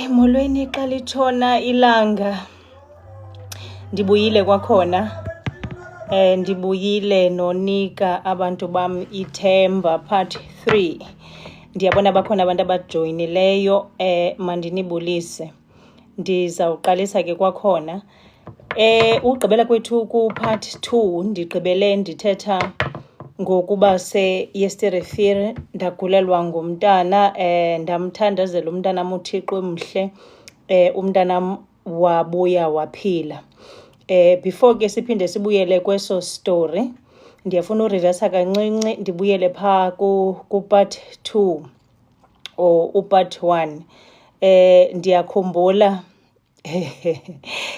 Molweni xa litshona ilanga ndibuyile kwakhona. Ndibuyile nonika abantu bam ithemba part 3. Ndiyabona bakhona abantu abajoyinileyo. Mandinibulise. Ndizawuqalisa ke kwakhona. Ugqibela kwethu ku part 2 ndigqibele ndithetha ngokuba se-Yesterefere ndagulelwa ngumntana. Ndamthandazela umntanam uThixo emhle. Umntanam wabuya waphila. Before ke siphinde sibuyele kweso story, ndiyafuna ureversa kancinci ndibuyele phaa ku part 2 or upart 1. Ndiyakhumbula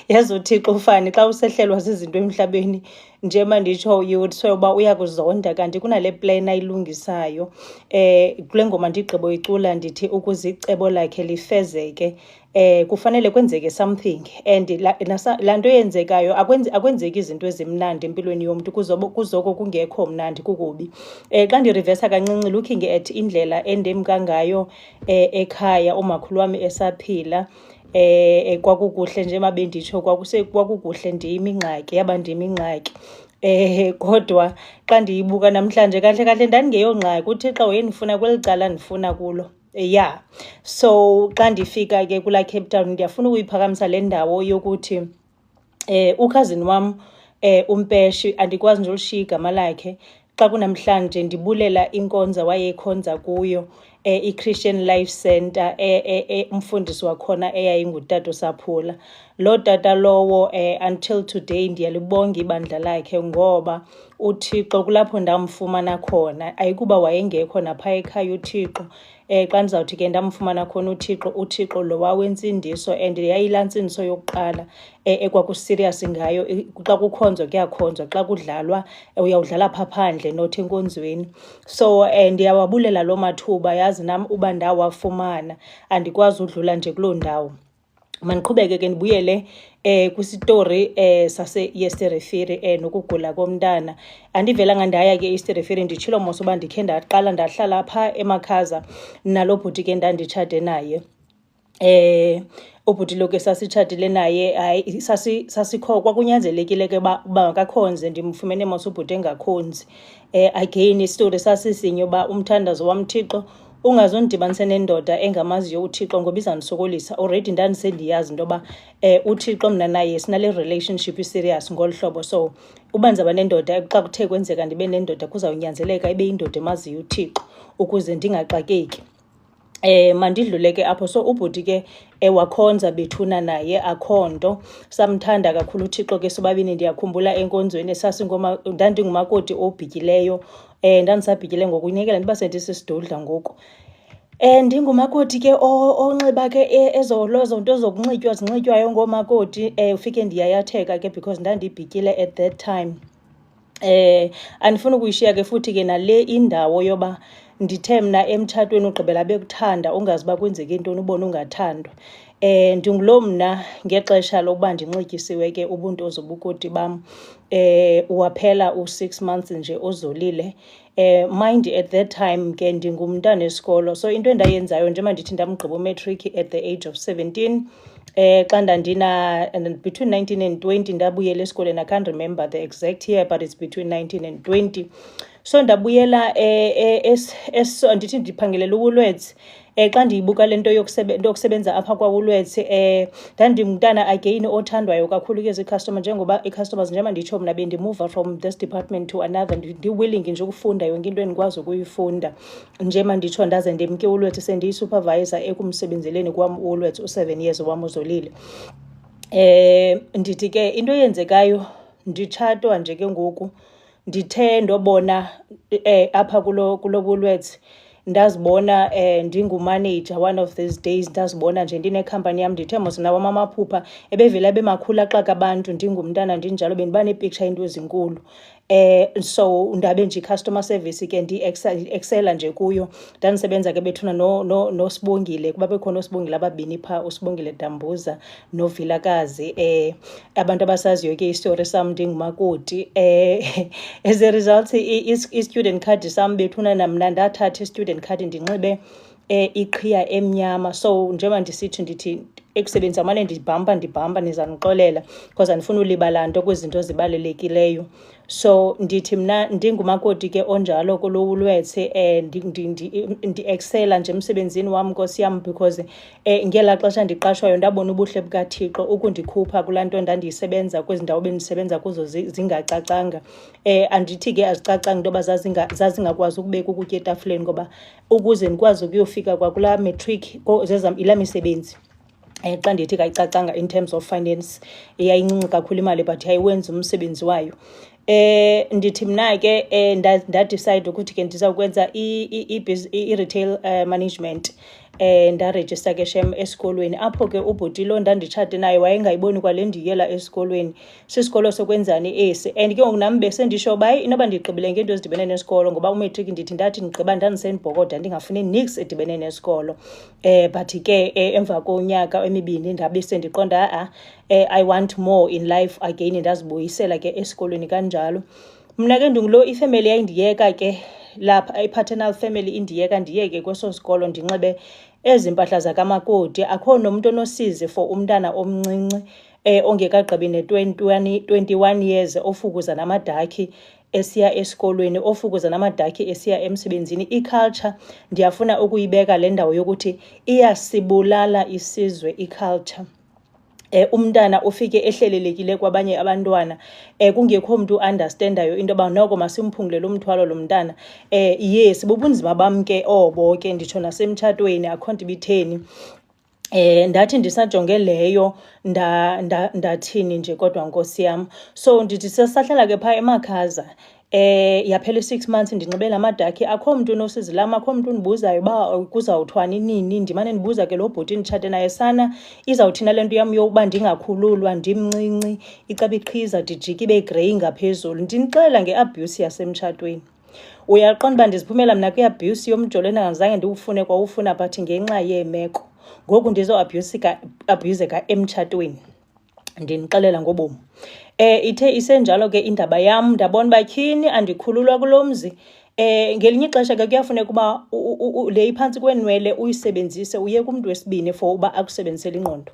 yazi uThixo ufani xa usehlelwa zizinto emhlabeni nje manditsho you would say uba uyakuzonda kanti kunale plan ayilungisayo. Kule ngoma ndigqibo icula ndithi ukuze icebo lakhe lifezeke kufanele kwenzeke something, and laa nto eyenzekayo akwenzeki izinto ezimnandi empilweni yomntu kuzoko kungekho mnandi kukubi. Xa ndireversa kancinci looking at indlela endemka ngayo ekhaya umakhulu wami esaphila, kwakukuhle nje mabenditsho kwakukuhle ndiyimingxaki yaba ndiyimingxaki. Kodwa xa ndiyibuka namhlanje kahle kahle ndandingeyongxaki, uThixo wayendifuna kweli cala ndifuna kulo. So xa ndifika ke kula Cape Town ndiyafuna ukuyiphakamisa le ndawo yokuthi ukhazini wam uMpeshi, andikwazi nje ulishiya igama lakhe, xa kunamhlanje ndibulela inkonzo wayekhonza kuyo i-Christian Life Center, umfundisi wakhona eyayingutata uSaphula. Lo tata lowo until today ndiyalibonga ibandla lakhe, ngoba uThixo kulapho ndamfumana khona. Ayikuba wayengekho napha ekhaya uThixo. Xa ndizawuthi ke ndamfumana khona uThixo lo wawenza insindiso, and yayilaa nsindiso yokuqala ekwakuserious ngayo. Xa kukhonzwa kuyakhonzwa, xa kudlalwa uyawudlala phaa phandle not enkonzweni. So ndiyawabulela loo mathuba, yazi nam uba ndawafumana andikwazi udlula nje kuloo ndawo. Mandiqhubeke ke ndibuyele kwisitori sase-Yesterefere nokugula komntana. Andivelanga ndaya ke e-Yesterefere, nditshilo mos uba ndikhe ndaqala ndahlala phaa eMakhaza nalo bhuti ke ndanditshate naye. Ubhuti lo ke sasitshatile naye, hayi kwakunyanzelekile ke uba makakhonze, ndimfumene mos ubhuti engakhonzi. Again isitori sasisinye uba umthandazo wam Thixo ungazondibanise nendoda engamaziyo uThixo ngoba izandisokolisa. Already ndandisendiyazi into yoba uThixo mna naye sinale relationship serious ngolu hlobo. So uba ndizawuba nendoda, xa kuthe kwenzeka ndibe nendoda kuzawunyanzeleka ibe yindoda emaziyo uThixo ukuze ndingaxakeki. Mandidlule ke apho. So ubhuti ke wakhonza bethuna naye akho nto. Samthanda kakhulu uThixo ke sobabini. Ndiyakhumbula enkonzweni ndandingumakoti obhityileyo, ndandisabhityile ngoku unyekela ndiba sendisisidudla ngoku. Ndingumakoti ke onxiba ke ezo nto zokunxitywa zinxitywayo ngoomakoti. Ufike ndiyayatheka ke because ndandibhityile at that time. Andifuni ukuyishiya ke futhi ke nale indawo yoba ndithe mna emtshatweni ugqibela bekuthanda ungazi uba kwenzeke intoni ubone ungathandwa. Ndingulo mna ngexesha lokuba ndinxityisiwe ke ubuntozi ubukoti bam waphela u-6 months nje uzolile. Mind at that time ke ndingumntana esikolo, so into endayenzayo njengoba ndithi ndamgqiba umatric at the age of 17. Xa ndandina between 19 and 20 ndabuyela esikolweni. I can't remember the exact year, but it's between 19 and 20. So ndabuyela ndithi ndiphangelela uWoolworths. Xa ndiyibuka le nto yokusebenza apha kwaWoolworths, ndandimntana again othandwayo kakhulu ke zicustomer, njengoba ii-customers njengoba nditsho mna bendimuva from this department to another, ndi-willing nje ukufunda yonke into endikwazi ukuyifunda. Njema nditsho ndaze ndemke uWoolworths sendiyi-supervisor ekumsebenzeleni kwam uWoolworths u7 years wam uzolile. Ndithi ke into eyenzekayo nditshatwa nje ke ngoku ndithe ndobona apha kulo Woolworths ndazibona ndingumaneja one of these days. Ndazibona nje ndinekhampani yam, ndithe mos nawo amaphupha ebevela bemakhulu axaka abantu ndingumntana ndinjalo bendiba nepicture into ezinkulu. So ndabe nje i-customer service ke ndi-excela nje kuyo. Ndandisebenza ke bethuna noSibongile, kuba bekhona uSibongile ababini phaa, uSibongile Dambuza noVilakazi, abantu abasaziyo ke istory sam ndingumakoti. As a result i-student card sam bethuna namna ndathatha i-student card ndinxibe iqhiya emnyama. So njengoba ndisithi ndithi ekusebenzisa amane ndibhampa nizandixolela because andifuna ulibala nto kwizinto zibalulekileyo. So ndithi mna ndingumakoti ke onjalo kulo Woolworths, ndi-excela nje emsebenzini wam nkosi yam, because ngelaa xesha ndiqashwayo ndabona ubuhle bukaThixo ukundikhupha kulaa nto ndandiyisebenza kwezi ndawo bendisebenza kuzo zingacacanga. Andithi ke azicacanga into yoba zazingakwazi ukubeka ukutya etafileni, ngoba ukuze ndikwazi ukuyofika kwakulaa matric ilaa misebenzi, xa ndithi kayicacanga in terms of finance, yayincinci kakhulu imali but yayiwenza umsebenzi wayo. Ndithi mna ke ndadicide ukuthi ke ndizawukwenza i-retail management. Ndarejista ke shem esikolweni, apho ke ubhuti lo ndanditshate naye wayengayiboni kwale ndiyela esikolweni sisikolo sokwenzani esi. And ke ngoku nam besendisho uba inoba ndigqibile ngento ezidibene nesikolo, ngoba umatric ndithi ndathi ndigqiba ndandisendibhokoda ndingafuni nix edibene nesikolo. But ke emva konyaka emibini ndabe sendiqonda I want more in life again, ndazibuyisela ke esikolweni kanjalo. Mna ke ndingulo ifamily yayindiyeka ke lapha, i-paternal family indiyeka ndiyeke kweso sikolo ndinxibe ezi mpahla zakamakoti. Akho nomuntu onosizi for umntana omncinci ongekagqibi ne-21 years ofukuza namadakhi esiya esikolweni, ofukuza namadakhi esiya emsebenzini. I-culture ndiyafuna ukuyibeka le ndawo yokuthi iyasibulala isizwe i-culture. Umntana ufike ehlelelekile kwabanye abantwana, kungekho mntu understandayo into yoba noko masimphungulele umthwalo lo mntana. Yes, bubunzima bam ke obo ke, nditsho nasemtshatweni akho nto ibitheni. Ndathi ndisajonge leyo ndathini nje kodwa nkosi yam. So ndithi sahlala ke phaa emakhaza, yaphela i-6 months ndinxibe la madakhi. Akho mntu unosizi lam, akho mntu undibuzayo uba kuzawuthwani nini. Ndimane ndibuza ke lo bhuti nditshate naye sana, izawuthina le nto yam yokuba ndingakhululwa ndimncinci, icaba iqhiza ndijike ibe grey ngaphezulu. Ndinixelela nge-abuse yasemtshatweni. Uyaqonda uba ndiziphumela mna kwi-abuse yomjolo endingazange ndiwufune kwawufuna but ngenxa yeemeko. Ngoku abuseka emtshatweni, ndinixelela ngobomi. Ithe isenjalo ke indaba yam, ndabona uba tyhini andikhululwa kulo mzi. Ngelinye ixesha ke kuyafuneka uba le iphantsi kwenwele uyisebenzise, uye kumntu wesibini for uba akusebenzisele ingqondo.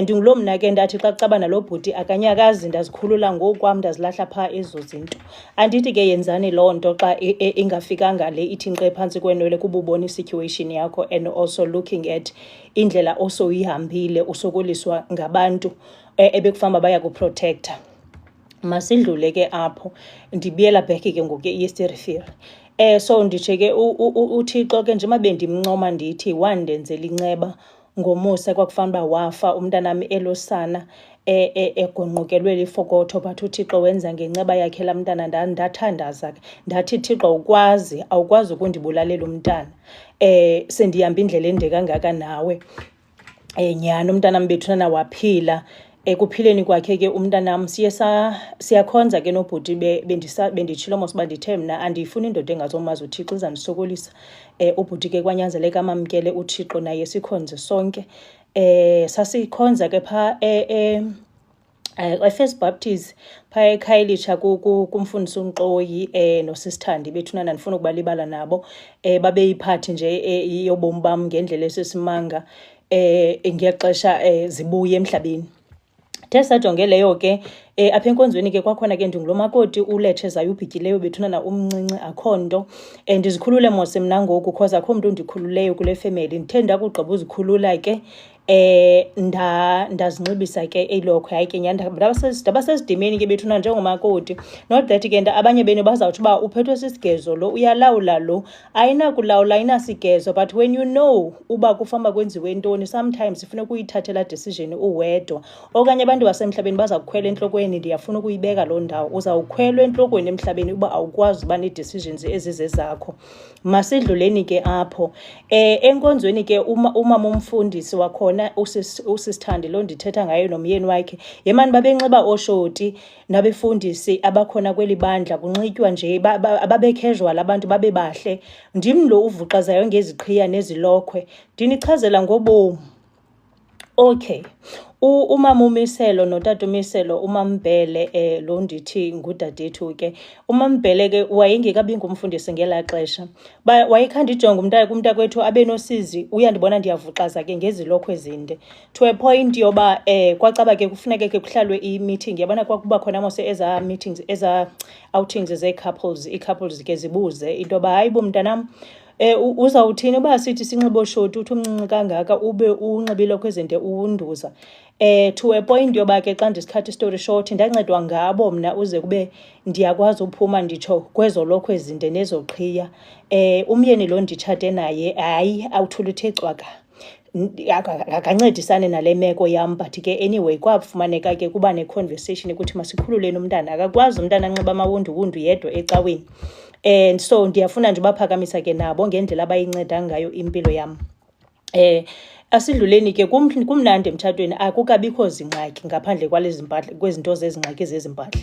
Ndingulo mna ke ndathi xa kucabana lo bhuti akanyakazi ndazikhulula ngokwam ndazilahla phaa ezo zinto. Andithi ke yenzani loo nto xa ingafikanga le ithi nkqe phantsi kwenwele, kuba ubona i-situation yakho and also looking at indlela osoyihambile usokoliswa ngabantu ebekufanuba bayakuprotecta. Masidlule ke apho, ndibuyela back ke ngoku e-East Refill. So nditshe ke uThixo ke njengoba bendimncoma ndithi wandenzela inceba ngomusa, kwakufanele uba wafa umntanam elosana. egonqukelwe lifokotho, but uThixo wenza ngenceba yakhe laa mntana. Ndathandaza ke ndathi, Thixo awukwazi ukundibulalela umntana. Sendihamba indlela ende kangaka nawe. Nyhani umntanam bethunana waphila. Ekuphileni kwakhe ke umntanam siyakhonza ke nobhuti benditshilo mos uba ndithe mna andiyifuni indoda engazomazi uThixo, izandisokolisa. Ubhuti ke kwanyanzeleka amamkele uThixo naye sikhonze sonke. Sasikhonza ke phaa First Baptist phaya eKhayelitsha kumfundisi uNxoyi noSisithandi bethunana, ndifuna ukubalibala nabo. Babeyiphathi nje yobomi bam ngendlela esisimanga ngexesha zibuye emhlabeni. Sajonge leyo ke apha enkonzweni ke kwakhona ke ndingulo makoti uLetshezayo ubhityileyo bethunana umncinci, akho nto. Ndizikhulule mos mna ngoku because akho mntu undikhululeyo kule family. Ndithe ndakugqiba uzikhulula ke ndazinxibisa ke ilokhwe. Hayi ke nyani ndaba sesidimeni ke bethuna njengomakoti. Not that ke abanye benu bazawuthi uba uphethwe sisigezo lo, uyalawula lo. Ayinakulawula, ayinasigezo, but when you know uba kufamba kwenziwe ntoni, sometimes funeka uyithathela decision uwedwa. Okanye abantu basemhlabeni baza kukhwela entlokweni, ndiyafuna ukuyibeka loo ndawo. Uzawukhwelwa entlokweni emhlabeni uba awukwazi uba nee-decisions ezizezakho. Masidluleni ke apho. Enkonzweni ke umama umfundisi wakhona uSisithandi lo ndithetha ngayo nomyeni wakhe, yemani babenxiba oshoti nabefundisi abakhona kweli bandla, kunxitywa nje babe casual, abantu babe bahle. Ndim lo uvuqazayo ngeziqhiya nezilokhwe, ndinichazela ngobomi. Okay, umama uMiselo notata uMiselo, uMaMbele lo ndithi ngudadethu ke. uMaMbele ke wayengekabi ngumfundisi ngelaa xesha. Wayekhandijonga umntakwethu abe nosizi, uyandibona ndiyavuqaza ke ngezilokhwe ezinde, to a point yoba kwacaba ke kufuneke ke kuhlalwe i-meeting. Yabona kwakuba khona mose eza meetings, eza outings ze-couples, ii-couples ke zibuze into yoba hayi bo mntanam, uzawuthini uba sithi sinxibe oshoti, uthi umncinci kangaka ube unxibile kwezinde uwunduza. To a point yoba ke xa ndisikhatha story short, ndancedwa ngabo mna uze kube ndiyakwazi uphuma nditsho kwezo lokhwe ezinde nezoqhiya. Umyeni lo nditshate naye hayi awuthula uthe cwaka, akancedisane nale meko yam. But ke anyway kwafumaneka ke kuba ne-conversation ukuthi masikhululeni umntana, akakwazi umntana anxiba amawunduwundu yedwa ecaweni. And so ndiyafuna nje baphakamisa ke nabo ngendlela abayinceda ngayo impilo yam. Asidluleni ke kumnandi emtshatweni, akukabikho zingxaki ngaphandle kwalezi mpahla, kwezinto zezingxaki zezimpahla.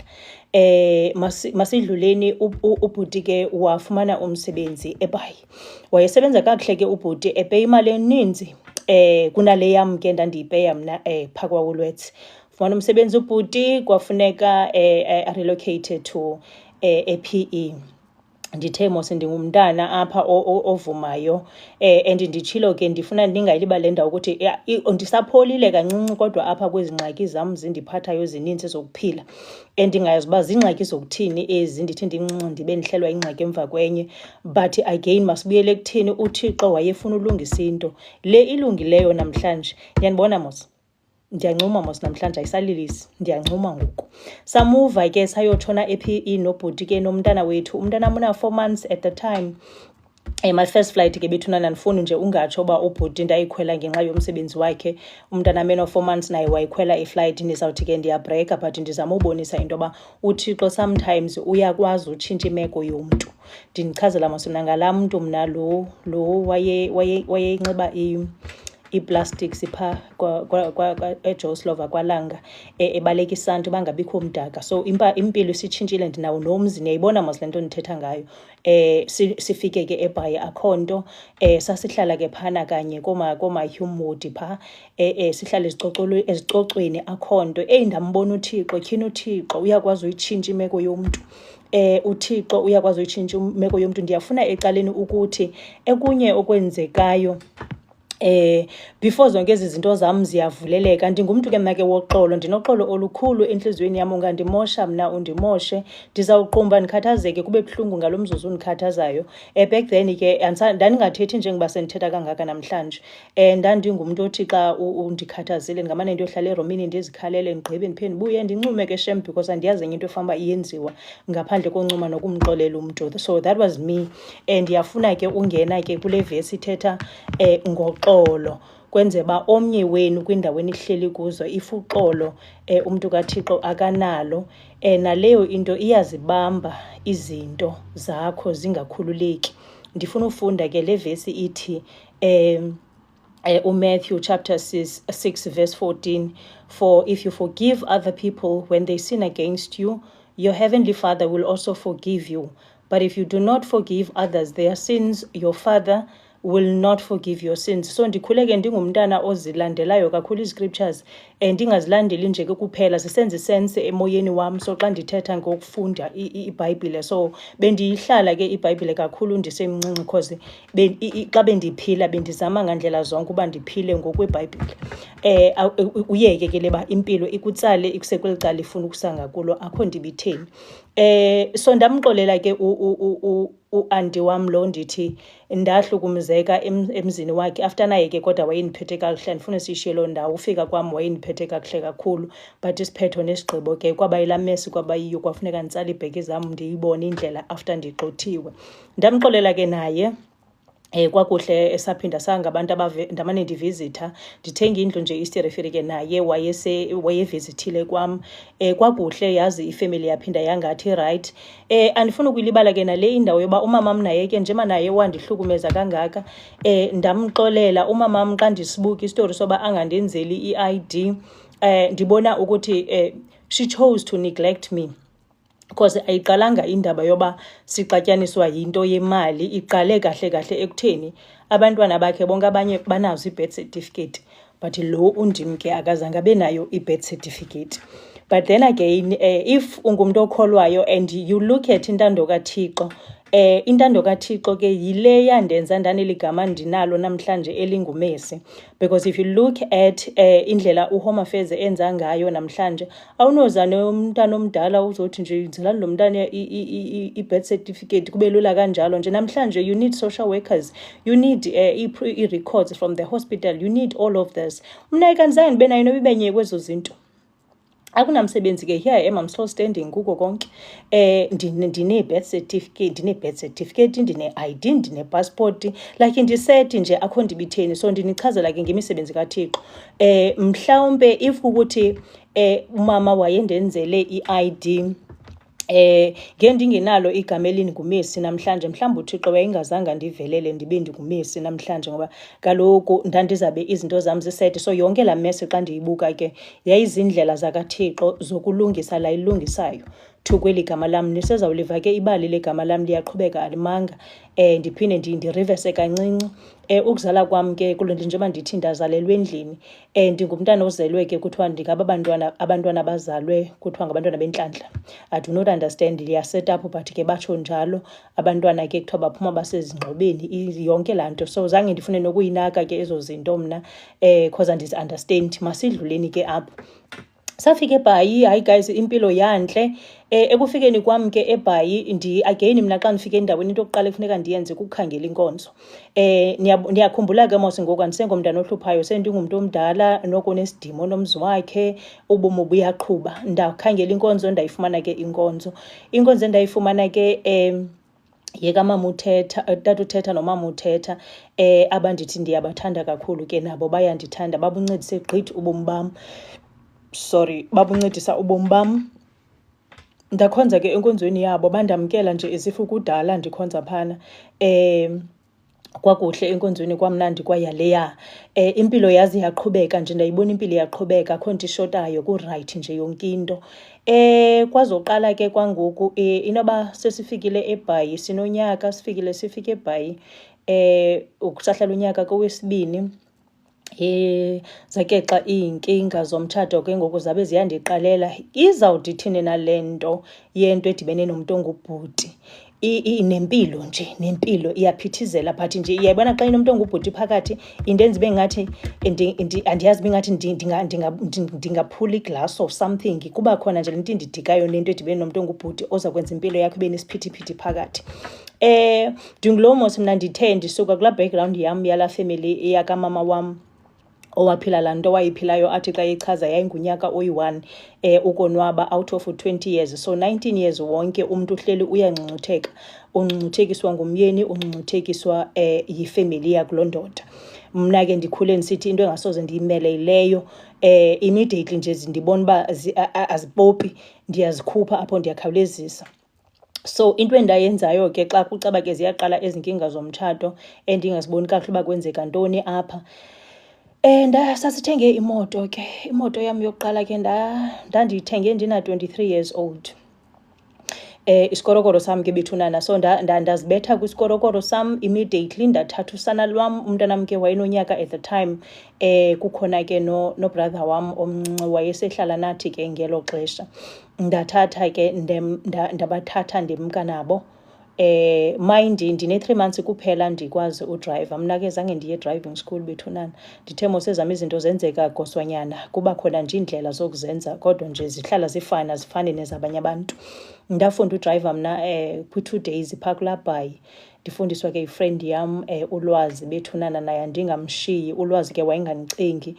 Masidluleni ubhuti ke wafumana umsebenzi eBhayi. Wayesebenza kakuhle ke ubhuti, epeya imali eninzi kunale yam ke ndandiyipeya mna phaa kwaWoolworths. Fumana umsebenzi ubhuti, kwafuneka relocated to ePE. Ndithe mos ndingumntana apha ovumayo, and nditshilo ke ndifuna ndingayilibali le ndawo ukuthi ndisapholile kancinci, kodwa apha kwezi ngxaki zam zindiphathayo zininzi zokuphila. Ndingayazi uba ziingxaki zokuthini ezi, ndithi ndincinci ndibe ndihlelwa ingxaki emva kwenye. But again masibuyele ekuthini uThixo wayefuna ulungisa into le ilungileyo namhlanje. Ndiyandibona mos, ndiyancuma mos namhlanje, ayisalilisi, ndiyancuma ngoku. Samuva ke sayotshona ePE nobhuti ke nomntana wethu. Umntanam una-4 months at the time. My first flight ke bethunana, ndifuni nje ungatsho uba ubhuti ndayikhwela ngenxa yomsebenzi wakhe. Umntanam eno-4 months naye wayikhwela iflight. Ndizawuthi ke ndiyabhreka, but ndizama ubonisa into yoba uThixo sometimes uyakwazi utshintsha imeko yomntu. Ndinichazela mos mna ngalaa mntu mna lo wayeyinxiba ii-plastics phaa eJoslova kwaLanga, ebaleka isanti bangabikho mdaka. So impilo isitshintshile, ndinawo nomzi, niyayibona mos le nto ndithetha ngayo. Sifike ke eBhayi akho nto. Sasihlala ke phana kanye komaHumodi phaa, sihlala ezicocweni akho nto. Ndambona uThixo, tyhini uThixo uyakwazi uyitshintsha imeko yomntu. uThixo uyakwazi uyitshintsha imeko yomntu. Ndiyafuna ecaleni ukuthi ekunye okwenzekayo before zonke ezi zinto zam ziyavuleleka. Ndingumntu ke mna ke woxolo, ndinoxolo olukhulu entliziyweni yam. Ungandimosha mna undimoshe, ndizawuqumba ndikhathazeke kube buhlungu ngalo mzuzu undikhathazayo. Back then ke ndandingathethi njengoba sendithetha kangaka namhlanje. Ndandingumntu othi xa undikhathazile ndingamane ndiyohlala eromini ndizikhalele, ndigqibe ndiphinde ndibuye ndincume ke shem, because andiyazi enye into efana uba iyenziwa ngaphandle koncuma nokumxolela umntu. So that was me. Ndiyafuna ke ungena ke kule vesi ithetha ngoxolo. kwenzeba omnye wenu kwindawo enihleli kuzo ifuxolo umuntu kaThixo akanalo, naleyo into iyazibamba izinto zakho zingakhululeki. Ndifuna ufunda ke le vesi ithi Matthew chapter 6 verse 14, for if you forgive other people when they sin against you, your heavenly Father will also forgive you. But if you do not forgive others their sins, your Father will not forgive your sins. So ndikhuleke ndingumntana ozilandelayo kakhulu ii-scriptures, ndingazilandeli nje kuphela, zisenze sense emoyeni wam. So xa ndithetha ngokufunda iBhayibhile, so bendiyihlala ke iBhayibhile kakhulu ndisemncinci, because xa bendiphila bendizama ngandlela zonke uba ndiphile ngokweBhayibhile. Uyeke ke leba impilo ikutsale ikusekweli cala ifuna ukusanga kulo, akho ndibitheni. So ndamxolela ke u-anti wam lo, ndithi ndahlukumezeka emzini wakhe. After naye ke kodwa wayeniphethe kakuhle, ndifuna siyishiye loo ndawo. Ufika kwam wayeniphethe kakuhle kakhulu, but isiphetho nesigqibo ke kwaba yilaa mesi kwaba yiyo, kwafuneka nditsala iibheki zam ndiyibone indlela after ndigxothiwe. Ndamxolela ke naye kwakuhle esaphinda sangabantu ndamane ndivizitha, ndithenga indlu nje Easter ke naye wayevizithile kwam. Kwakuhle, yazi ifemeli yaphinda yangathi right. Andifuna ukuyilibala ke nale indawo yoba umamam naye ke njema naye wandihlukumeza kangaka, ndamxolela umamam xa ndisibuka istori soba angandenzeli i-ID, ndibona ukuthi she chose to neglect me. Because ayiqalanga indaba yoba sixatyaniswa yinto yemali, iqale kahle kahle ekutheni abantwana bakhe bonke abanye banazo i-birth certificate, but lo undim ke akazange abe nayo i-birth certificate. But then again, if ungumntu okholwayo and you look at intando kaThixo, intando kaThixo ke yile yandenza ndaneligama ndinalo namhlanje elingumesi. Because if you look at indlela uHome Affairs enza ngayo namhlanje, awunoza nomntana omdala uzothi nje yinzelani lo mntana i-birth certificate kube lula kanjalo nje. Namhlanje you need social workers, you need i-records from the hospital, you need all of this. Mna ikanzange ndibe nayo noba ibenye kwezo zinto. Akunamsebenzi ke here I'm still standing kuko konke. Ndine-birth certificate, ndine-ID, ndine-passport, like ndisethi nje akho ndibitheni. So ndinichazela ke ngemisebenzi kaThixo. Mhlawumbe if ukuthi umama wayendenzele i-ID, ngendingenalo igama elingumesi namhlanje, mhlawumbe uThixo wayengazange ndivelele ndibe ndingumesi namhlanje, ngoba kaloku ndandizabe izinto zam zisethi. So yonke laa mesi xa ndiyibuka ke yayizindlela zakaThixo zokulungisa la ilungisayo to kweli gama lam. Nisezawuliva ke ibali legama lam liyaqhubeka alimanga, ndiphinde ndirivese kancinci. Ukuzala kwam ke kuloo njengoba ndithi ndazalelwa endlini, ndingumntana ozelwe ke kuthiwa ndingaba abantwana abazalwe kuthiwa ngabantwana bentlantla. I do not understand, liyaset up, but ke batsho njalo abantwana ke kuthiwa baphuma basezingxobeni, yonke laa nto. So zange ndifune nokuyinaka ke ezo zinto mna, because andizi-understand. Masidluleni ke apho. Safika eBhayi, hayi guys, impilo yantle. Ekufikeni kwam ke eBhayi, again mna xa ndifika endaweni into yokuqala ekufuneka ndiyenze kukukhangela inkonzo. Ndiyakhumbula ke mos ngoku andisengomntana ohluphayo, sendingumntu omdala noko nesidima nomzi wakhe, ubomi buyaqhuba. Ndakhangela inkonzo, ndayifumana ke inkonzo. Inkonzo endayifumana ke yeka mama uthetha, tata uthetha nomama uthetha, abandithi ndiyabathanda kakhulu ke nabo bayandithanda, babuncedise gqithi ubomi bam. Babuncedisa ubomi bam. Ndakhonza ke enkonzweni yabo, bandamkela nje as if kudala ndikhonza phana. Kwakuhle enkonzweni, kwamnandi kwayaleya. Impilo yazi yaqhubeka nje, ndayibona impilo yaqhubeka, akho nto ishotayo, ku-right nje yonke into. Kwazoqala ke kwangoku inoba sesifikile eBhayi, sinonyaka sifike eBhayi, ukusahlala unyaka kowesibini. Zakexa iinkinga zomtshato ke ngoku zabe ziyandiqalela. Izawuthi thini nale nto yento edibene nomntu ongubhuti? Nempilo nje, nempilo iyaphithizela, but nje iyayibona xa inomntu ongubhuti phakathi, indenza ibe ngathi andiyazi ibe ngathi ndingaphula iglass of something. Kuba khona nje le nto indidikayo nento edibene nomntu ongubhuti oza kwenza impilo yakho ibe nesiphithiphithi phakathi. Ndingulo mos mna ndithe ndisuka kulaa background yam yalaa family eyakamama wam owaphila laa nto wayiphilayo, athi xa echaza yayingunyaka oyi-1 ukonwaba out of 20 years. So 19 years wonke umntu uhleli uyangcungcutheka, ungcungcuthekiswa ngumyeni, ungcungcuthekiswa yifemeli yakuloo ndoda. mna ke ndikhule ndisithi into engasoze ndiyimele yileyo. Immediately nje ndibona uba azipopi ndiyazikhupha apho, ndiyakhawulezisa. So into endayenzayo ke xa kucaba ke ziyaqala ezinkinga zomtshato endingaziboni kakuhle uba kwenzeka ntoni apha, sasithenge imoto ke. Imoto yam yokuqala ke ndandiyithenge ndina-23 years old. Isikorokoro sam ke bethunana, so ndazibetha kwisikorokoro sam immediately. Ndathatha usana lwam, umntanam ke wayenonyaka at the time. Kukhona ke no-brother wam omncinci wayesehlala nathi ke ngelo xesha. Ndathatha ke ndabathatha ndimka nabo. Mind ndine-3 months kuphela ndikwazi udrayiva. Mna ke zange ndiye driving school bethunana. Ndithe mos ezam izinto zenzeka goswanyana, kuba khona nje iindlela zokuzenza, kodwa nje zihlala zifana, zifane nezabanye abantu. Ndafunda udrayiva mna kwi-2 days phaa kulaa Bhayi. Ndifundiswa ke yifriend yam uLwazi bethunana, naye ndingamshiyi. uLwazi ke wayengandicingi,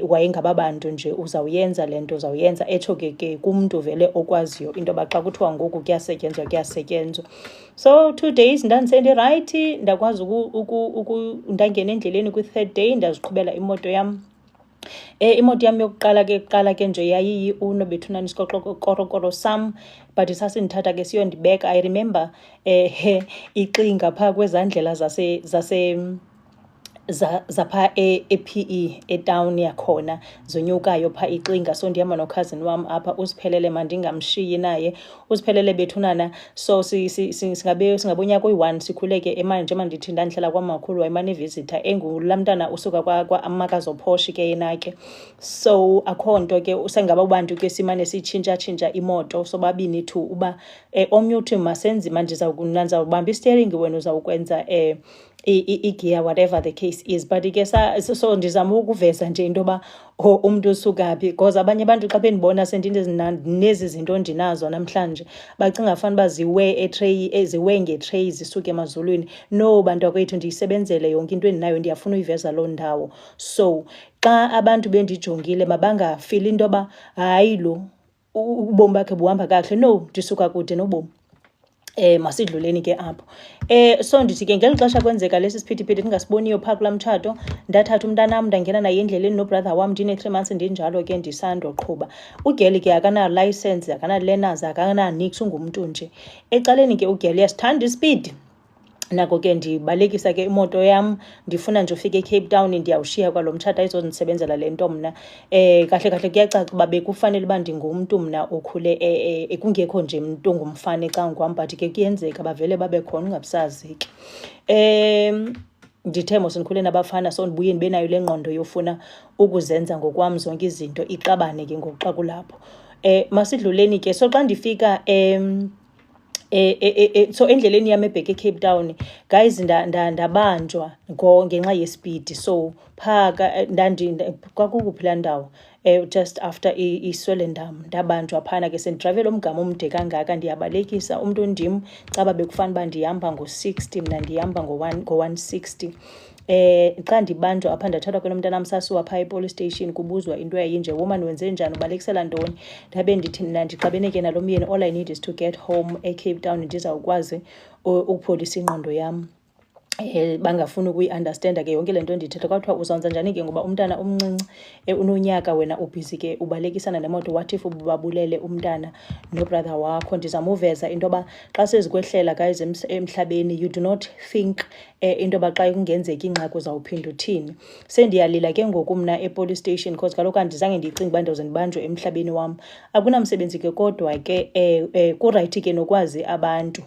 wayengaba bantu nje uzawuyenza le nto, uzawuyenza, etsho ke kumntu vele okwaziyo into yoba xa kuthiwa ngoku kuyasetyenzwa kuyasetyenzwa. So 2 days ndandisendirayithi, ndakwazi ndangena endleleni kwi-3rd day ndaziqhubela imoto yam. Imoto yam yokuqala ke nje yayiyi-Uno bethunana, isikorokoro sam, but sasindithatha ke siyondibeka. I remember ixinga phaa kwezaa ndlela zapha e-PE etawuni yakhona, zonyukayo phaa ixinga. So ndihamba nokhazini wam apha, uSiphelele mandingamshiyi naye. uSiphelele bethunana, so singabonyaka oyi-1 sikhuleke njengoba ndithi ndandihlala kwamakhulu, wayemane evizitha, engulaa mntana usuka kwaMakazophoshe ke yena ke. So akho nto ke, sengaba bantu ke simane siyitshintsha imoto sobabini to uba omnye uthi ndizawubamba isteringi, wena uzawukwenza igear, whatever the case is. But ke so ndizama ukuveza nje into yoba umntu usuka phi, because abanye abantu xa bendibona nezi zinto ndinazo namhlanje bacinga fanuba ziwe ngetreyi zisuke emazulwini. No, bantu wakwethu, ndiyisebenzele yonke into endinayo, ndiyafuna uyiveza loo ndawo. So xa abantu bendijongile mabangafili into yoba hayi lo ubomi bakhe buhamba kakuhle. No, ndisuka kude nobomi. Masidluleni ke apho. So ndithi ke ngeli xesha kwenzeka lesi siphithiphithi ndingasiboniyo phaa kulaa mtshato, ndathatha umntanam ndangena naye endleleni nobrother wam, ndine-3 months ndinjalo ke ndisandoqhuba. Ugeli ke akana-license, akana-learners, akana-nix, ungumntu nje. Ecaleni ke ugeli uyasithanda ispeed. Nako ke ndibalekisa ke imoto yam, ndifuna nje ufika eCape Town, ndiyawushiya kwalo mtshato ayizondisebenzela le nto mna. Kahle kuyacaca uba bekufanele uba ndingumntu mna okhule kungekho nje mntu ongumfana ecangkwam, but ke kuyenzeka bavele babe khona, ungabusazi ke. Ndithe mos ndikhule nabafana, so ndibuye ndibe nayo le ngqondo yofuna ukuzenza ngokwam zonke izinto, iqabane ke ngoku xa kulapho. Masidluleni ke, so xa ndifika so endleleni yam ebheke eCape Town, guys, ndabanjwa ngenxa yespeed. So phaa kwakukuphi laa ndawo, just after iSwellendam, ndabanjwa phana ke sendidrayivela umgama omde kangaka, ndiyabalekisa. Umntu ndim caba bekufana uba ndihamba ngo-60, mna ndihamba ngo-160. Xa ndibanjwa apha ndathathwa kwelo mntanam, sasiwa phaa epolice station, kubuzwa into yayinje, woman wenze njani, ubalekisela ntoni. Ndabe ndithi mna ndixabene ke nalo myeni, all I need is to get home eCape Town, ndizawukwazi ukupholisa ingqondo yam. Bangafuni ukuyi-understanda ke yonke le nto ndithetha. Kwathiwa uzawunza njani ke ngoba umntana omncinci unonyaka, wena ubhizi ke ubalekisana nemoto. What if ubabulele umntana nobrother wakho? Ndizama uveza into yoba xa sezikwehlela guys emhlabeni, you do not think into yoba xa kungenzeka ingxaki uzawuphinda uthini. Sendiyalila ke ngoku mna epolice station, because kaloku andizange ndicinga uba ndawuze ndibanjwe emhlabeni wam. Akunamsebenzi ke, kodwa ke kurayithi ke nokwazi abantu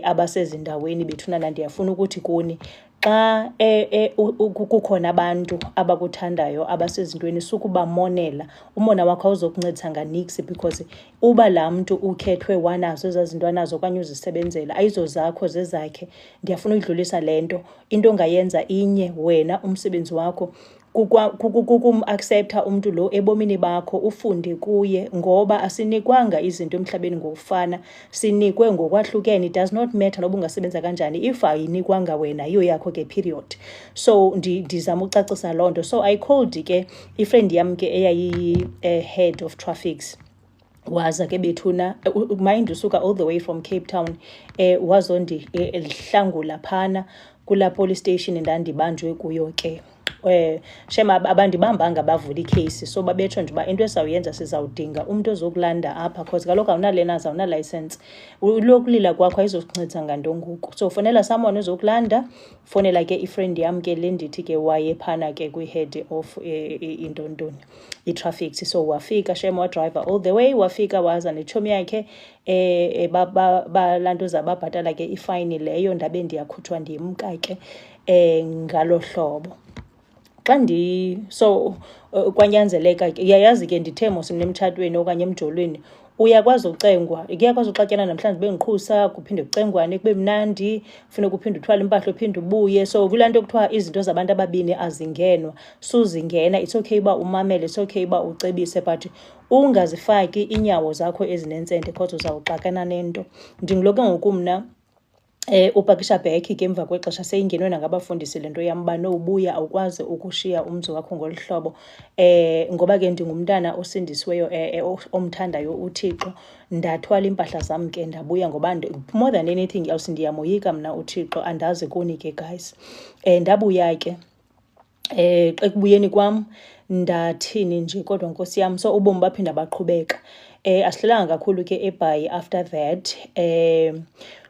abasezindaweni bethunana. Ndiyafuna ukuthi kuni xa kukhona abantu abakuthandayo abasezintweni, sukubamonela. Umona wakho awuzokuncedisa nganiksi, because uba laa mntu ukhethwe wanazo ezaa zinto anazo okanye uzisebenzela, ayizo zakho, zezakhe. Ndiyafuna uyidlulisa le nto. Into ongayenza inye, wena umsebenzi wakho kukum-accepta umntu lo ebomini bakho, ufunde kuye, ngoba asinikwanga izinto emhlabeni ngokufana, sinikwe ngokwahlukene. It does not matter noba ungasebenza kanjani, if ayinikwanga wena yiyo yakho ke, period. So ndizama ucacisa loo nto. So I called ke ifriend yam ke eyayi-head of traffics, waza ke bethuna, mind usuka all the way from Cape Town, wazondihlangula phana. kula police station ndandibanjwe kuyo ke. Shem abandibambanga bavula ikheyisi, so babetsho nje uba into esizawuyenza sizawudinga umntu ozokulanda apha because kaloku awunalenazi awunalayisensi. Lokulila kwakho ayizokuncedisa nganto ngoku. So fonela someone ozokulanda, fonela ke ifriend yam ke le ndithi ke wayephana ke kwi-head of intontoni i-traffic. So wafika shem wadriver all the way, wafika waza netshomi yakhe balanto zababhatala ke ifayini leyo, ndabe ndiyakhutshwa ndimka ke ngalo hlobo. So kwanyanzeleka ke, yayazi ke ndithe mos mnemtshatweni okanye emjolweni uyakwazi ucengwa, kuyakwazi uxatyana namhlanje bengiqhusa kuphinde kucengwane kube mnandi, kufuneka uphinde uthwale impahla uphinde ubuye. So kulaa nto kuthiwa izinto zabantu ababini azingenwa, suzingena. It's okay uba umamele, it's okay uba ucebise, but ungazifaki iinyawo zakho ezinentsente because uzawuxakana nento. Ndinguloke ngoku mna upakisha bhekhi ke emva kwexesha seyingenwe nangabafundisi le nto yam uba nowubuya awukwazi ukushiya umzi wakho ngolu hlobo. Ngoba ke ndingumntana osindisiweyo omthandayo uThixo, ndathwala impahla zam ke ndabuya ngoba more than anything else ndiyamoyika mna uThixo, andazi kuni ke guys. Ndabuya ke ekubuyeni kwam ndathini nje kodwa nkosi yam, so ubomi baphinda baqhubeka. Asihlelanga kakhulu ke eBhayi after that.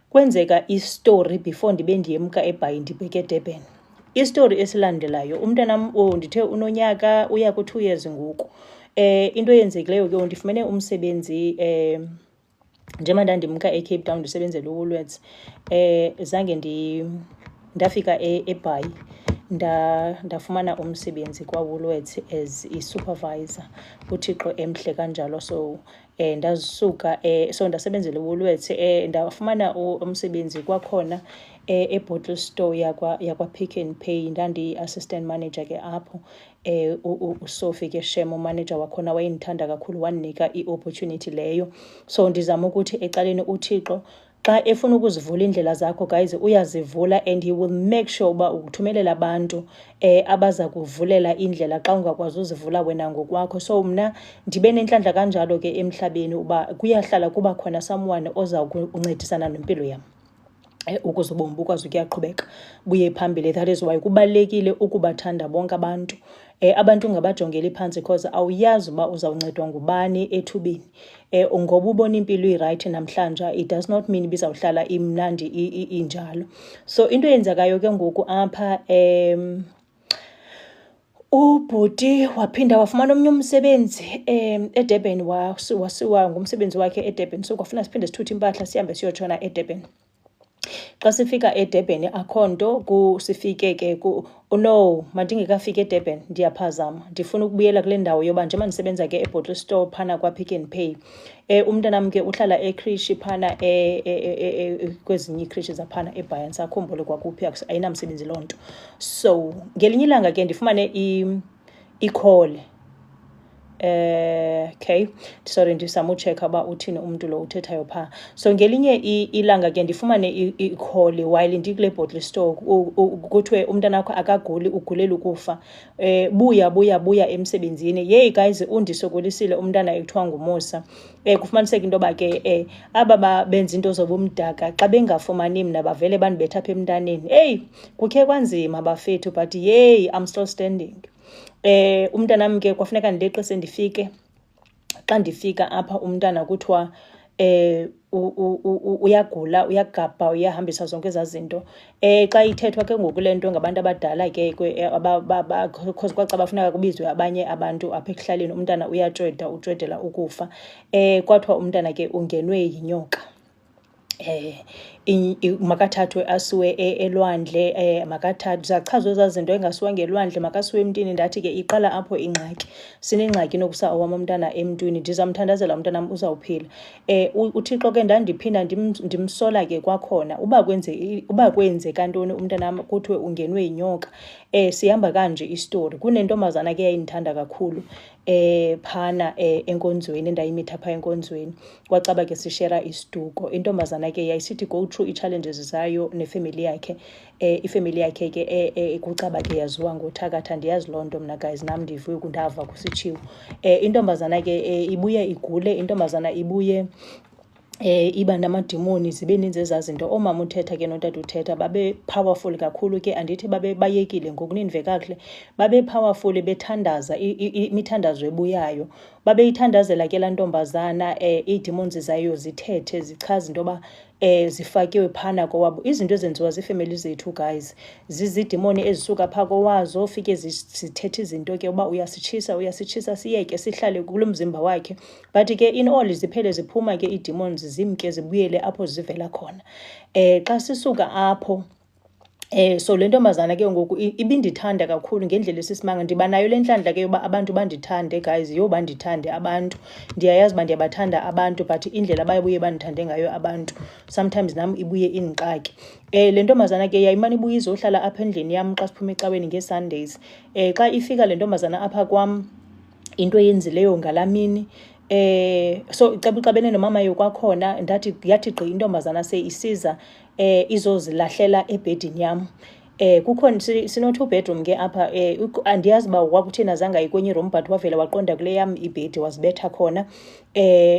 Kwenzeka istory before ndibe ndiyemka eBhayi ndibheke eDurban. Istory esilandelayo, umntanam ndithe unonyaka uya ku2 years ngoku. Into eyenzekileyo ke ndifumene umsebenzi njengoba ndandimka eCape Town ndisebenzela uWoolworths. Zange ndafika eBhayi ndafumana umsebenzi kwaWoolworths as i-supervisor. uThixo emhle kanjalo. So ndasuka so ndasebenzela uWoolworths, ndafumana umsebenzi kwakhona eBottle Store yakwa Pick n Pay. Ndandi-assistant manager ke apho. uSophie ke Shem umanager wakhona wayendithanda kakhulu, wandinika i-opportunity leyo. So ndizama ukuthi ecaleni uThixo xa efuna ukuzivula indlela zakho guys uyazivula, and he will make sure uba ukuthumelela abantu abaza kuvulela indlela xa ungakwazi uzivula wena ngokwakho. So mna ndibe nenhlanhla kanjalo ke emhlabeni uba kuyahlala kuba khona someone oza kuncedisana nempilo yam ukuze ubomi bukwazi ukuyaqhubeka buye phambili. That is why kubalulekile ukubathanda bonke abantu. Abantu ungabajongeli phansi because awuyazi uba uzawuncedwa ngubani ethubeni. Ngoba ubona impilo irayight namhlanje, it does not mean bizawuhlala imnandi injalo. So into eyenzekayo ke ngoku apha ubhuti waphinda wafumana omnye umsebenzi eDurban, wasiwa ngumsebenzi wakhe eDurban. So kwafuna siphinde sithuthe impahla sihambe siyotshona eDurban. Xa sifika eDurban akho nto, sifike ke no, mandingekafika eDurban ndiyaphazama, ndifuna ukubuyela kule ndawo yoba njengoba ndisebenza ke eBottle Store phana kwaPick n Pay. Umntanam ke uhlala ekrishi phana kwezinye iikrishi zaphana eBhayi, andisakhumbuli kwakuphi, ayinamsebenzi loo nto. So ngelinye ilanga ke ndifumane i-call. Okay, sorry ndisama uchecka uba uthini umntu lo uthethayo phaa. So ngelinye ilanga ke ndifumane i-call while ndikule Bottle Store kuthiwe umntanakho akaguli, ugulela ukufa, buya emsebenzini. Yeyi guys, undisokolisile umntana ekuthiwa nguMusa. Kufumaniseka into yoba ke aba benza into zobumdaka xa bengafumani mna bavele bandibetha apha emntaneni. Eyi, kukhe kwanzima bafethu, but yeyi, I'm still standing. Umntanam ke kwafuneka ndileqise ndifike. Xa ndifika apha umntana kuthiwa uyagula, uyagabha, uyahambisa zonke ezaa zinto. Xa ithethwa ke ngoku le nto ngabantu abadala ke because kwaxa bafuneka kubizwe abanye abantu apha ekuhlaleni, umntana utshwedela ukufa. Kwathiwa umntana ke ungenwe yinyoka. Makathathwe asiwe elwandle, makathathwe, zachazwa ezaa zinto engasiwanga elwandle, makasiwe emntwini. Ndathi ke iqala apho ingxaki, sinengxaki nokusa owam umntana emntwini, ndizamthandazela umntanam uzawuphila. uThixo ke ndandiphinda ndimsola ke kwakhona uba kwenzeka ntoni umntanam kuthiwe ungenwe yinyoka. Sihamba kanje istori. Kunentombazana ke yayindithanda kakhulu phana enkonzweni, endayimitha phaa enkonzweni. Kwacaba ke sishera isiduko. Intombazana ke yayisithi go through ii-challenges zayo nefemeli yakhe. Ifemeli yakhe ke kucaba ke yaziwa ngoThakatha. Ndiyazi loo nto mna guys, nam ndivuye ndava kusitshiwo. Intombazana ke ibuye igule, intombazana ibuye iba namadimoni, zibe ninzi ezaa zinto. Oomama uthetha ke notata uthetha babe powerful kakhulu ke, andithi babe bayekile ngoku nindive kakuhle, babe powerful bethandaza imithandazo ebuyayo. Babeyithandazela ke laa ntombazana, iidemons zayo zithethe zichaze into yoba zifakiwe phana kowabo. Izinto ezenziwa ziifemeli zethu guys, zizidimoni ezisuka phaa kowazo, fike zithethe izinto ke uba uyasitshisa siyeke sihlale kulo mzimba wakhe. But ke in all ziphele ziphuma ke iidemons zimke zibuyele apho zivela khona. Xa sisuka apho so le ntombazana ke ngoku ibindithanda kakhulu ngendlela esisimanga. Ndiba nayo le ntlantla ke yoba abantu bandithande guys, bandithande abantu. Ndiyayazi uba ndiyabathanda abantu, but indlela babuye bandithande ngayo abantu sometimes nam ibuye indixake. Le ntombazana ke yayimane ibuye izohlala apha endlini yam xa siphuma ecaweni ngee-Sundays. Xa ifika le ntombazana apha kwam, into eyenzileyo ngalaa mini, so ixabene nomama kwakhona, yathi gqi intombazana isiza izozilahlela ebhedini yam. Kukhona sino-2 bedroom ke apha. Andiyazi uba wakutheni azange aye kwenye iroom, but wavela waqonda kule yam ibhedi wazibetha khona,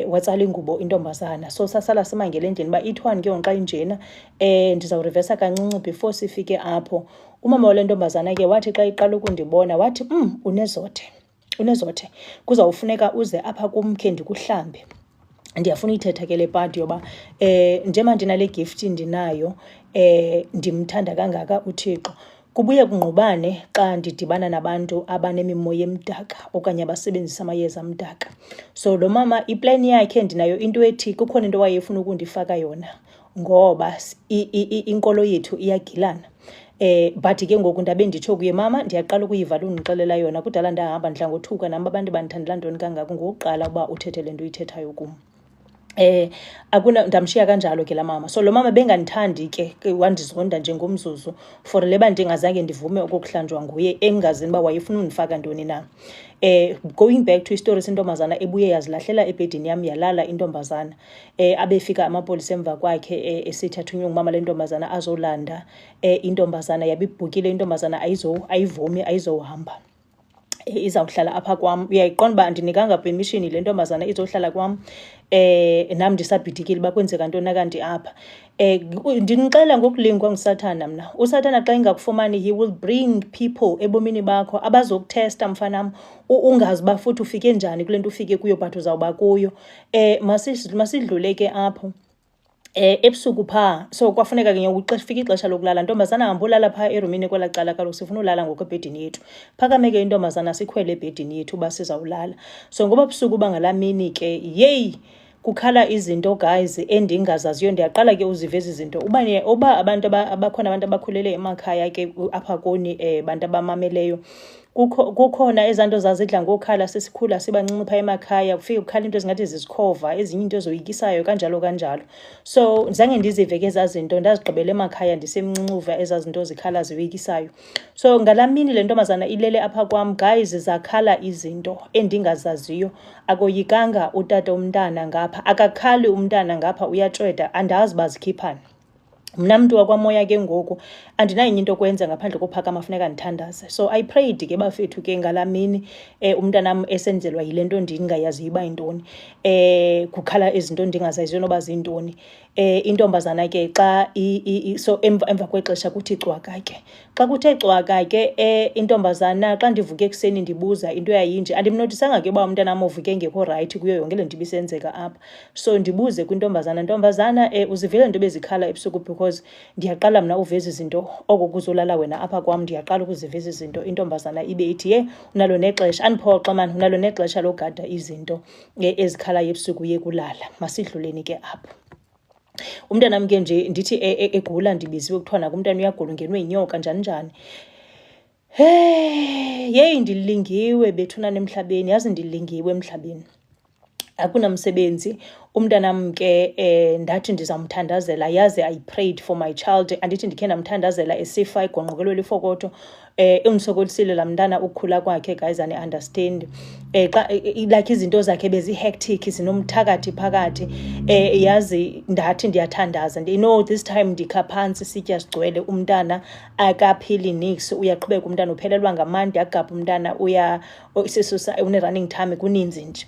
watsala ingubo intombazana. So sasala simangele endlini uba ithiwani ke ngoku xa injena. Ndizawurivesa kancinci before sifike apho. Umama wale ntombazana ke wathi xa iqala ukundibona wathi, unezothe, kuzawufuneka uze apha kum khe ndikuhlambe. Ndiyafuna uyithetha ke le part yoba njeba ndinale gift ndinayo, ndimthanda kangaka uThixo, kubuye kungqubane xa ndidibana nabantu abanemimoya emdaka okanye abasebenzisa amayeza amdaka. So lo mama iplani yakhe, ndinayo into ethi kukhona into wayefuna ukundifaka yona ngoba inkolo yethu iyagilana. But ke ngoku ndabe nditsho kuye, mama ndiyaqala ukuyiva lundixelela yona, kudala ndahamba ndidla ngothuka nam abantu bandithandela ntoni kangaka, ngokuqala uba uthethe le nto uyithethayo kum. Ndamshiya kanjalo ke la mama. So lo mama bengandithandi ke, wandizonda njengomzuzu for le ba ndingazange ndivume ukuhlanjwa nguye, engazini uba wayefuna undifaka ntoni na. Going back to istory sentombazana ebuye yazilahlela ebhedini yam, yalala intombazana. Abefika amapolisa emva kwakhe esithi athunywe ngumama le ntombazana azolanda intombazana. Yabibhukile intombazana, ayivumi, ayizohamba, izawuhlala apha kwam. Uyayiqonda uba andinikanga permission le ntombazana izohlala kwam. Nam ndisabhidikile uba kwenzeka ntoni kanti apha. Ndinixela ngokulingwa nguSathana mna. USathana xa ingakufumani, he will bring people ebomini bakho abazokuthesta mfanam, ungazi uba futhi ufike njani kule nto ufike kuyo, but uzawuba kuyo. Masidlule ke apho. Ebusuku phaa, so kwafuneka ke ngoku fika ixesha lokulala. Ntombazana hamba ulala phaa erumini kwelaa cala, kaloku sifuna ulala ngoku ebhedini yethu. Phakame ke intombazana sikhwele ebhedini yethu uba sizawulala. So ngoba busuku bangalaa mini ke, yeyi, kukhala izinto guys endingazaziyo. Ndiyaqala ke uzive ezi zinto uba abantu abakhona abantu abakhulele emakhaya ke apha kuni, bantu abamameleyo, kukhona ezaa nto zazidla ngokhala sesikhula sibancinci phaa emakhaya. Kufike kukhala into ezingathi zizikhova, ezinye into ezoyikisayo kanjalo kanjalo. So zange ndizive ke ezaa zinto, ndazigqibela emakhaya ndisemncinci uva ezaa zinto zikhala ziyoyikisayo. So ngalaa mini le ntombazana ilele apha kwam guys, zakhala izinto endingazaziyo. Akoyikanga utata umntana ngapha, akakhali umntana ngapha, uyatshweda, andazi uba zikhiphani. Mna mntu wakwamoya ke ngoku andinayo enye into kwenza ngaphandle kophakama, funeka ndithandaze. So I prayed ke bafethu ke ngalaa mini, umntanam esenzelwa yile nto ndingayaziyo uba yintoni. Kukhala izinto ndingazaziyo noba zintoni. Intombazana ke xa so emva kwexesha kuthi cwaka ke. Xa kuthe cwaka ke intombazana, xa ndivuke ekuseni ndibuza into yayinje, andimnotisanga ke uba umntanam uvuke engekho rayithi kuyo yonke le nto ibisenzeka apha. So ndibuze kwintombazana, ntombazana uzivile nto bezikhala ebusuku, because ndiyaqala mna uveza izinto oko kuzolala wena apha kwam, ndiyaqala ukuziveza izinto. Intombazana ibe ithi, unalo nexesha, andiphoxa mani, unalo nexesha logada izinto ezikhalayo ebusuku uye kulala. Masidluleni ke apho. Umntanam ke nje ndithi egula, ndibiziwe kuthiwa nakumntana uyagula, ungenwe yinyoka njani njani. Yeyi, ndilingiwe bethunana emhlabeni, yazi ndilingiwe emhlabeni. Akunamsebenzi. Umntanam ke ndathi ndizamthandazela, yaze I prayed for my child. Andithi ndikhe ndamthandazela esifa, igongqokelwe lifokoto. Undisokolisile laa mntana ukukhula kwakhe guys, aniunderstand. Like izinto zakhe bezi-hectic, zinomthakathi phakathi. Yazi ndathi ndiyathandaza, this time ndikha phantsi, sitya sigcwele, umntana akaphili nix. Uyaqhubeka umntana, uphelelwa ngamandla, agabha umntana, une-running time, kuninzi nje.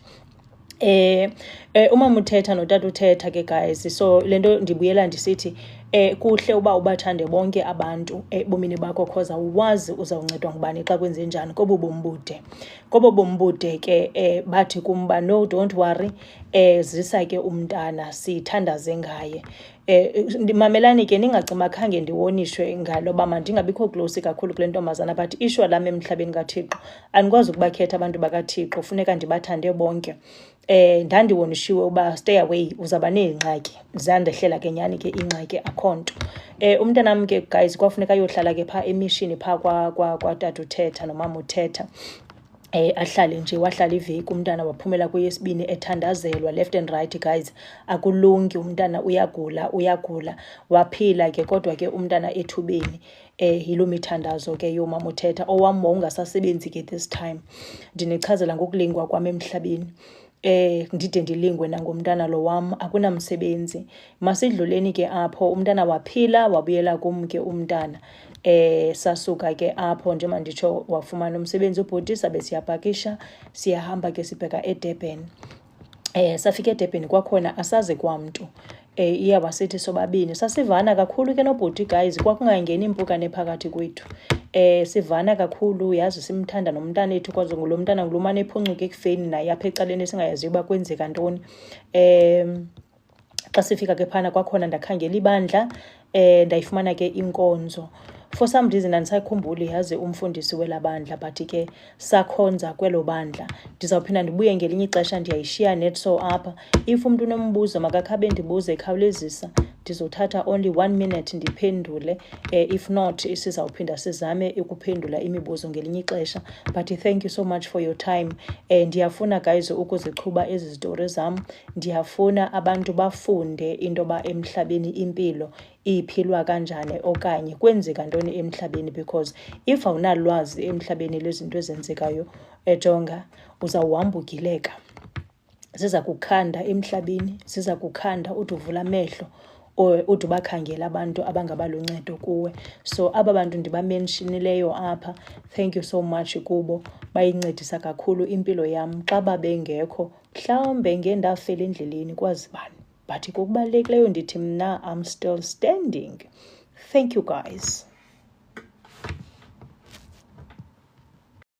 Umama uthetha notata uthetha ke guys, so lento ndibuyela ndisithi kuhle uba ubathande bonke abantu ebomini bakho cause awuwazi uzawuncedwa ngubani xa kwenze njani kobo bombude. Kobo bombude ke bathi kumba no, don't worry, zisa ke umntana sithandaze ngaye. Mamelani ke ningacima khange ndiwonishwe ngalo ba mandingabikho close kakhulu kule ntombazana, but ishwa lam emhlabeni kaThixo andikwazi ukubakhetha abantu bakaThixo, funeka ndibathande bonke. Ndandiwonishiwe uba stay away uzaba neengxaki, zandehlela ke nyani ke ingxaki akho nto. Umntanam ke guys kwafuneka ayohlala ke phaa emishini phaa kwatata uthetha nomama uthetha. Ahlale nje, wahlala iveki umntana waphumela kweyesibini ethandazelwa left and right guys. Akulungi, umntana uyagula waphila ke, kodwa ke umntana ethubeni. Yiloo mithandazo ke yomama uthetha. Owam wawungasasebenzi ke this time, ndinichazela ngokulingwa kwam emhlabeni. Ndide ndilingwe nangomntana lo wam, akunamsebenzi. Masidluleni ke apho, umntana waphila wabuyela kum ke umntana. Sasuka ke apho njengoba nditsho wafumana umsebenzi ubhuti, sabe siyapakisha siyahamba ke sibheka eDurban. Safika eDurban kwakhona asazi kwamntu. Iya wasithi sobabini sasivana kakhulu ke nobhuti guys, kwakungangeni impukane phakathi kwethu. Sivana kakhulu, yazi simthanda nomntana ethu, kwaze ngulo mntana ngulomane ephuncuka ekufeni naye apha ecaleni singayazi uba kwenzeka ntoni. Xa sifika ke phana kwakhona ndakhangela ibandla, ndayifumana ke inkonzo. For some reason andisayikhumbuli yazi umfundisi wela bandla, but ke sakhonza kwelo bandla. Ndizawuphinda ndibuye ngelinye ixesha, ndiyayishiya netso apha. If umntu unombuzo makakhabe ndibuze ekhawulezisa, ndizothatha only 1 minute ndiphendule. If not sizawuphinda sizame ukuphendula imibuzo ngelinye ixesha. But thank you so much for your time. Ndiyafuna guys ukuziqhuba ezi zitori zam, ndiyafuna abantu bafunde into ba emhlabeni impilo iphilwa kanjani okanye kwenzeka ntoni emhlabeni, because if awunalwazi emhlabeni lezinto ezenzekayo, ejonga uzawuhamba ugileka. Ziza kukhanda emhlabeni, ziza kukhanda ude uvula amehlo ude ubakhangela abantu abangabaluncedo kuwe. So aba bantu ndibamenshinileyo apha, thank you so much kubo, bayincedisa kakhulu impilo yam. Xa babengekho mhlawumbe ngendafela endleleni kwazi bani, but kokubalulekileyo ndithi mna I'm still standing. Thank you guys.